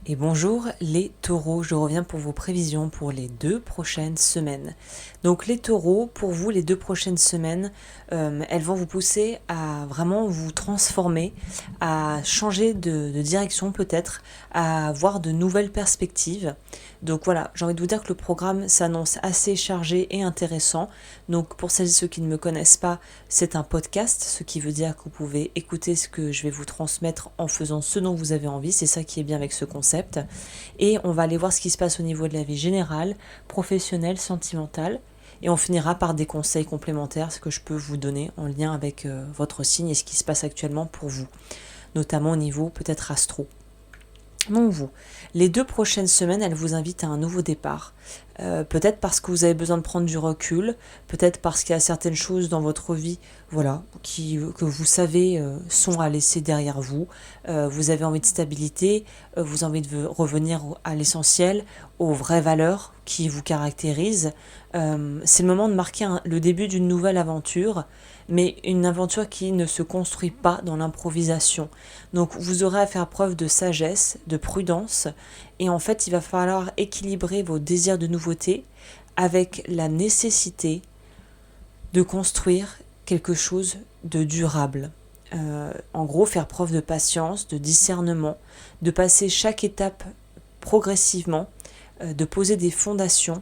Et bonjour les taureaux, je reviens pour vos prévisions pour les 2 prochaines semaines. Donc les taureaux, pour vous, les 2 prochaines semaines, elles vont vous pousser à vraiment vous transformer, à changer de direction peut-être, à avoir de nouvelles perspectives. Donc voilà, j'ai envie de vous dire que le programme s'annonce assez chargé et intéressant. Donc pour celles et ceux qui ne me connaissent pas, c'est un podcast, ce qui veut dire que vous pouvez écouter ce que je vais vous transmettre en faisant ce dont vous avez envie. C'est ça qui est bien avec ce concept. Et on va aller voir ce qui se passe au niveau de la vie générale, professionnelle, sentimentale. Et on finira par des conseils complémentaires, ce que je peux vous donner en lien avec votre signe et ce qui se passe actuellement pour vous, notamment au niveau peut-être astro. Donc vous, les 2 prochaines semaines, elles vous invitent à un nouveau départ. Peut-être parce que vous avez besoin de prendre du recul, peut-être parce qu'il y a certaines choses dans votre vie, voilà, que vous savez sont à laisser derrière vous. Vous avez envie de stabilité, vous avez envie de revenir à l'essentiel, aux vraies valeurs qui vous caractérisent. C'est le moment de marquer le début d'une nouvelle aventure, mais une aventure qui ne se construit pas dans l'improvisation. Donc vous aurez à faire preuve de sagesse, de prudence, et en fait il va falloir équilibrer vos désirs de nouveauté avec la nécessité de construire quelque chose de durable. En gros, faire preuve de patience, de discernement, de passer chaque étape progressivement, de poser des fondations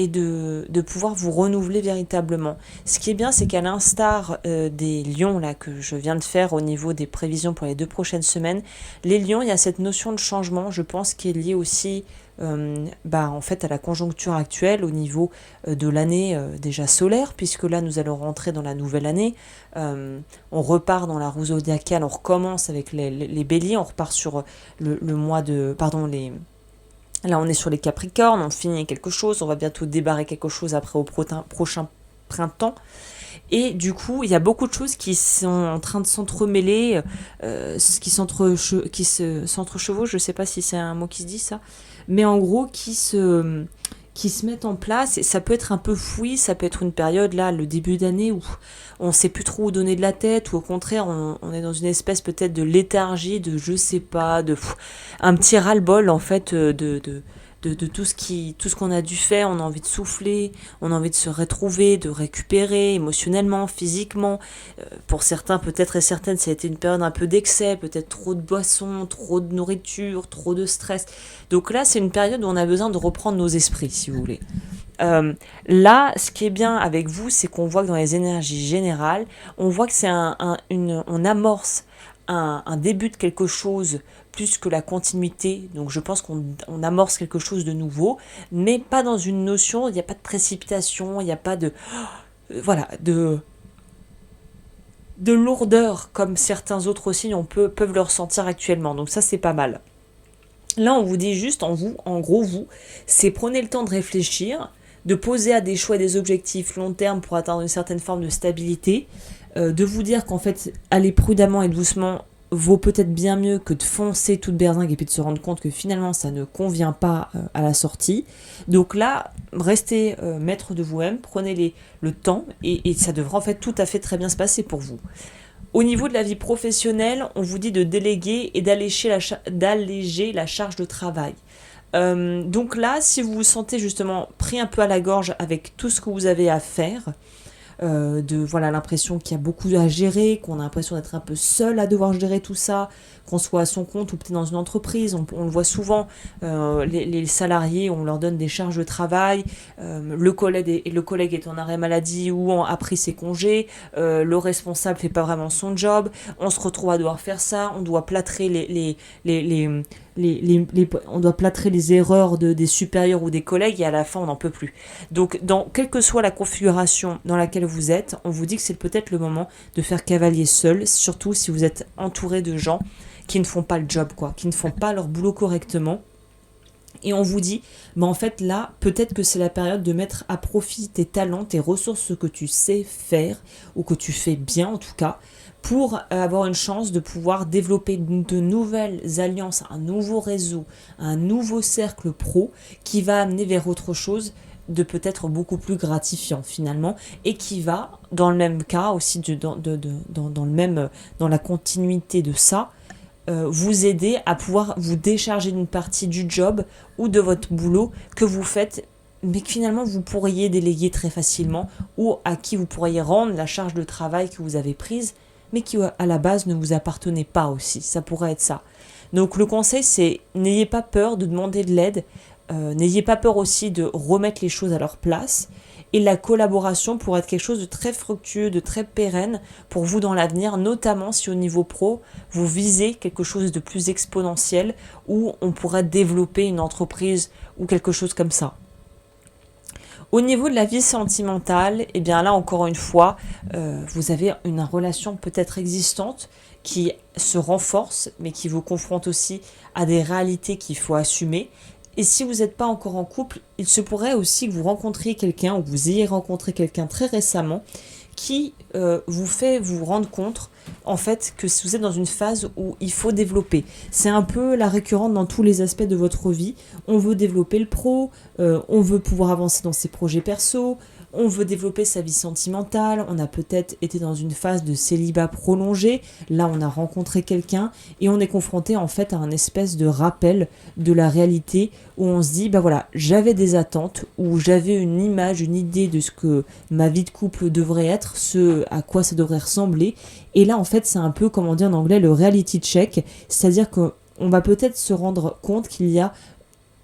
et de pouvoir vous renouveler véritablement. Ce qui est bien, c'est qu'à l'instar des lions là, que je viens de faire au niveau des prévisions pour les 2 prochaines semaines, les lions, il y a cette notion de changement, je pense, qui est liée aussi en fait, à la conjoncture actuelle au niveau de l'année déjà solaire, puisque là, nous allons rentrer dans la nouvelle année. On repart dans la roue zodiacale, on recommence avec les béliers, on repart sur le mois de... Pardon, là, on est sur les Capricornes, on finit quelque chose, on va bientôt débarrer quelque chose après au prochain printemps. Et du coup, il y a beaucoup de choses qui sont en train de s'entremêler, qui s'entrechevauchent, je ne sais pas si c'est un mot qui se dit ça, mais en gros, qui se mettent en place. Et ça peut être un peu fouillis, ça peut être une période, là, le début d'année, où on ne sait plus trop où donner de la tête, ou au contraire, on est dans une espèce peut-être de léthargie, de je sais pas, un petit ras-le-bol, en fait, de tout ce qu'on a dû faire. On a envie de souffler, on a envie de se retrouver, de récupérer émotionnellement, physiquement. Pour certains, peut-être et certaines, ça a été une période un peu d'excès, peut-être trop de boissons, trop de nourriture, trop de stress. Donc là, c'est une période où on a besoin de reprendre nos esprits, si vous voulez. Là, ce qui est bien avec vous, c'est qu'on voit que dans les énergies générales, on voit que c'est on amorce un début de quelque chose plus que la continuité. Donc je pense qu'on amorce quelque chose de nouveau, mais pas dans une notion, il n'y a pas de précipitation, il n'y a pas voilà, de lourdeur comme certains autres signes peuvent le ressentir actuellement. Donc ça, c'est pas mal. Là, on vous dit juste, en gros, c'est prenez le temps de réfléchir, de poser à des choix et des objectifs long terme pour atteindre une certaine forme de stabilité, de vous dire qu'en fait, aller prudemment et doucement vaut peut-être bien mieux que de foncer toute berzingue et puis de se rendre compte que finalement ça ne convient pas à la sortie. Donc là, restez maître de vous-même, prenez le temps et ça devrait en fait tout à fait très bien se passer pour vous. Au niveau de la vie professionnelle, on vous dit de déléguer et d'alléger la charge de travail. Donc là, si vous vous sentez justement pris un peu à la gorge avec tout ce que vous avez à faire, l'impression qu'il y a beaucoup à gérer, qu'on a l'impression d'être un peu seul à devoir gérer tout ça, qu'on soit à son compte ou peut-être dans une entreprise, on le voit souvent, les salariés, on leur donne des charges de travail, le collègue est en arrêt maladie ou a pris ses congés, le responsable fait pas vraiment son job, on se retrouve à devoir faire ça, on doit plâtrer on doit plâtrer les erreurs des supérieurs ou des collègues et à la fin on n'en peut plus. Donc quelle que soit la configuration dans laquelle vous êtes, on vous dit que c'est peut-être le moment de faire cavalier seul, surtout si vous êtes entouré de gens qui ne font pas le job, qui ne font pas leur boulot correctement. Et on vous dit, en fait là, peut-être que c'est la période de mettre à profit tes talents, tes ressources, ce que tu sais faire, ou que tu fais bien en tout cas, pour avoir une chance de pouvoir développer de nouvelles alliances, un nouveau réseau, un nouveau cercle pro qui va amener vers autre chose de peut-être beaucoup plus gratifiant finalement et qui va, dans le même cas aussi, dans la continuité de ça, vous aider à pouvoir vous décharger d'une partie du job ou de votre boulot que vous faites, mais que finalement vous pourriez déléguer très facilement, ou à qui vous pourriez rendre la charge de travail que vous avez prise, mais qui à la base ne vous appartenait pas aussi. Ça pourrait être ça. Donc le conseil, c'est n'ayez pas peur de demander de l'aide, n'ayez pas peur aussi de remettre les choses à leur place. Et la collaboration pourrait être quelque chose de très fructueux, de très pérenne pour vous dans l'avenir, notamment si au niveau pro, vous visez quelque chose de plus exponentiel, où on pourrait développer une entreprise ou quelque chose comme ça. Au niveau de la vie sentimentale, eh bien là encore une fois, vous avez une relation peut-être existante qui se renforce, mais qui vous confronte aussi à des réalités qu'il faut assumer. Et si vous n'êtes pas encore en couple, il se pourrait aussi que vous rencontriez quelqu'un ou que vous ayez rencontré quelqu'un très récemment qui vous fait vous rendre compte en fait que vous êtes dans une phase où il faut développer. C'est un peu la récurrente dans tous les aspects de votre vie. On veut développer le pro, on veut pouvoir avancer dans ses projets perso, on veut développer sa vie sentimentale, on a peut-être été dans une phase de célibat prolongé, là on a rencontré quelqu'un et on est confronté en fait à un espèce de rappel de la réalité où on se dit, bah voilà, j'avais des attentes, où j'avais une image, une idée de ce que ma vie de couple devrait être, ce à quoi ça devrait ressembler, et là en fait c'est un peu, comme on dit en anglais, le reality check, c'est-à-dire qu'on va peut-être se rendre compte qu'il y a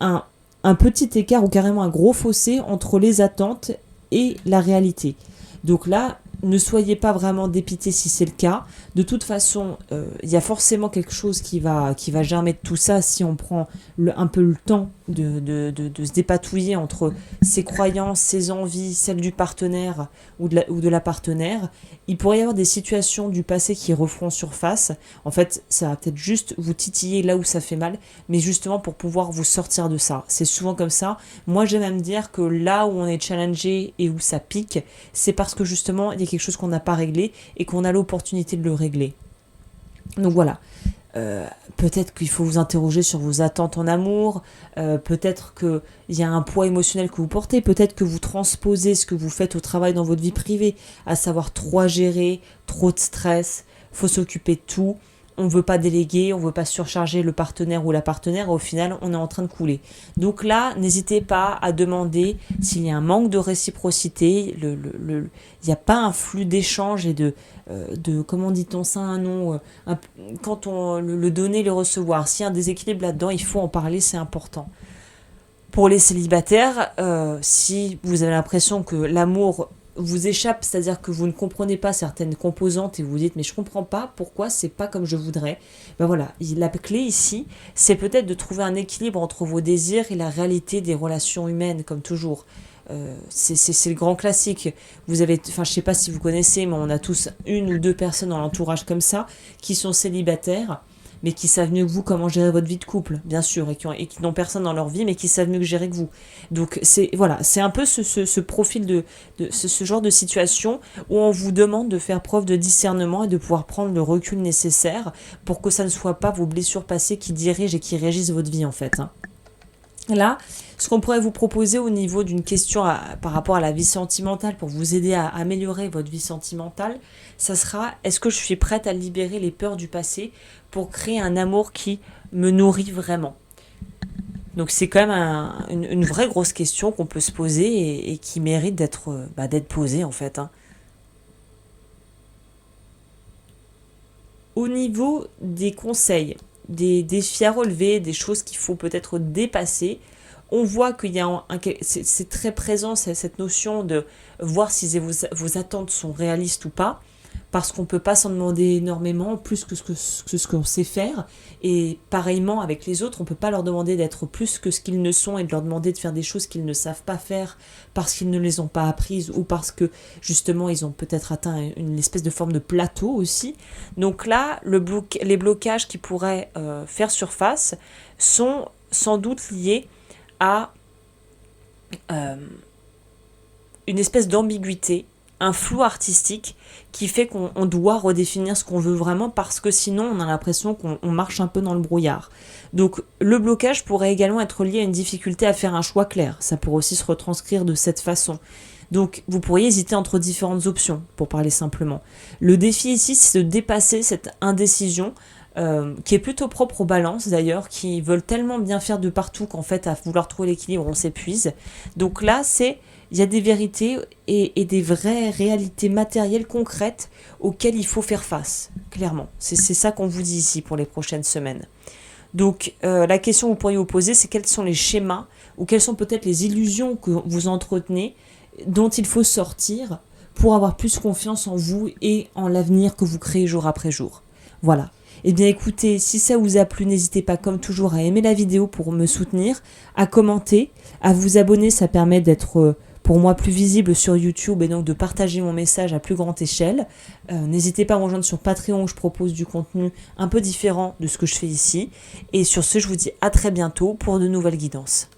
un petit écart ou carrément un gros fossé entre les attentes et la réalité. Donc là, ne soyez pas vraiment dépité si c'est le cas. De toute façon, il y a forcément quelque chose qui va germer de tout ça si on prend un peu le temps de se dépatouiller entre ses croyances, ses envies, celles du partenaire ou de la partenaire. Il pourrait y avoir des situations du passé qui referont surface. En fait, ça va peut-être juste vous titiller là où ça fait mal, mais justement pour pouvoir vous sortir de ça. C'est souvent comme ça. Moi, j'aime à me dire que là où on est challengé et où ça pique, c'est parce que justement, il y a quelque chose qu'on n'a pas réglé et qu'on a l'opportunité de le régler. Donc voilà. Peut-être qu'il faut vous interroger sur vos attentes en amour, peut-être qu'il y a un poids émotionnel que vous portez, peut-être que vous transposez ce que vous faites au travail dans votre vie privée, à savoir trop gérer, trop de stress, faut s'occuper de tout, on ne veut pas déléguer, on ne veut pas surcharger le partenaire ou la partenaire, et au final on est en train de couler. Donc là, n'hésitez pas à demander s'il y a un manque de réciprocité, il n'y a pas un flux d'échange et de comment dit-on ça, un nom, quand on le donner, le recevoir. S'il y a un déséquilibre là-dedans, il faut en parler, c'est important. Pour les célibataires, si vous avez l'impression que l'amour vous échappe, c'est-à-dire que vous ne comprenez pas certaines composantes et vous vous dites mais je comprends pas pourquoi c'est pas comme je voudrais, ben voilà, la clé ici c'est peut-être de trouver un équilibre entre vos désirs et la réalité des relations humaines, comme toujours. C'est le grand classique. Vous avez, enfin je sais pas si vous connaissez, mais on a tous une ou deux personnes dans l'entourage comme ça qui sont célibataires, mais qui savent mieux que vous comment gérer votre vie de couple, bien sûr, et qui n'ont personne dans leur vie, mais qui savent mieux que gérer que vous. Donc c'est voilà, c'est un peu ce profil ce genre de situation où on vous demande de faire preuve de discernement et de pouvoir prendre le recul nécessaire pour que ça ne soit pas vos blessures passées qui dirigent et qui régissent votre vie en fait. Là, ce qu'on pourrait vous proposer au niveau d'une question par rapport à la vie sentimentale pour vous aider à améliorer votre vie sentimentale, ça sera: est-ce que je suis prête à libérer les peurs du passé pour créer un amour qui me nourrit vraiment? Donc c'est quand même une vraie grosse question qu'on peut se poser et qui mérite d'être posée en fait. Au niveau des conseils, des défis à relever, des choses qu'il faut peut-être dépasser, on voit qu'il y a c'est très présent cette notion de voir si vos attentes sont réalistes ou pas, parce qu'on ne peut pas s'en demander énormément, plus que ce qu'on sait faire, et pareillement avec les autres, on ne peut pas leur demander d'être plus que ce qu'ils ne sont et de leur demander de faire des choses qu'ils ne savent pas faire parce qu'ils ne les ont pas apprises ou parce que justement ils ont peut-être atteint une espèce de forme de plateau aussi. Donc là, les blocages qui pourraient faire surface sont sans doute liés à une espèce d'ambiguïté, un flou artistique qui fait qu'on doit redéfinir ce qu'on veut vraiment, parce que sinon on a l'impression qu'on marche un peu dans le brouillard. Donc le blocage pourrait également être lié à une difficulté à faire un choix clair. Ça pourrait aussi se retranscrire de cette façon. Donc vous pourriez hésiter entre différentes options, pour parler simplement. Le défi ici, c'est de dépasser cette indécision qui est plutôt propre aux balances d'ailleurs, qui veulent tellement bien faire de partout qu'en fait, à vouloir trouver l'équilibre, on s'épuise. Donc là, il y a des vérités et des vraies réalités matérielles concrètes auxquelles il faut faire face, clairement. C'est ça qu'on vous dit ici pour les prochaines semaines. Donc la question que vous pourriez vous poser, c'est quels sont les schémas ou quelles sont peut-être les illusions que vous entretenez dont il faut sortir pour avoir plus confiance en vous et en l'avenir que vous créez jour après jour. Voilà. Eh bien écoutez, si ça vous a plu, n'hésitez pas comme toujours à aimer la vidéo pour me soutenir, à commenter, à vous abonner, ça permet d'être pour moi plus visible sur YouTube et donc de partager mon message à plus grande échelle. N'hésitez pas à me rejoindre sur Patreon où je propose du contenu un peu différent de ce que je fais ici. Et sur ce, je vous dis à très bientôt pour de nouvelles guidances.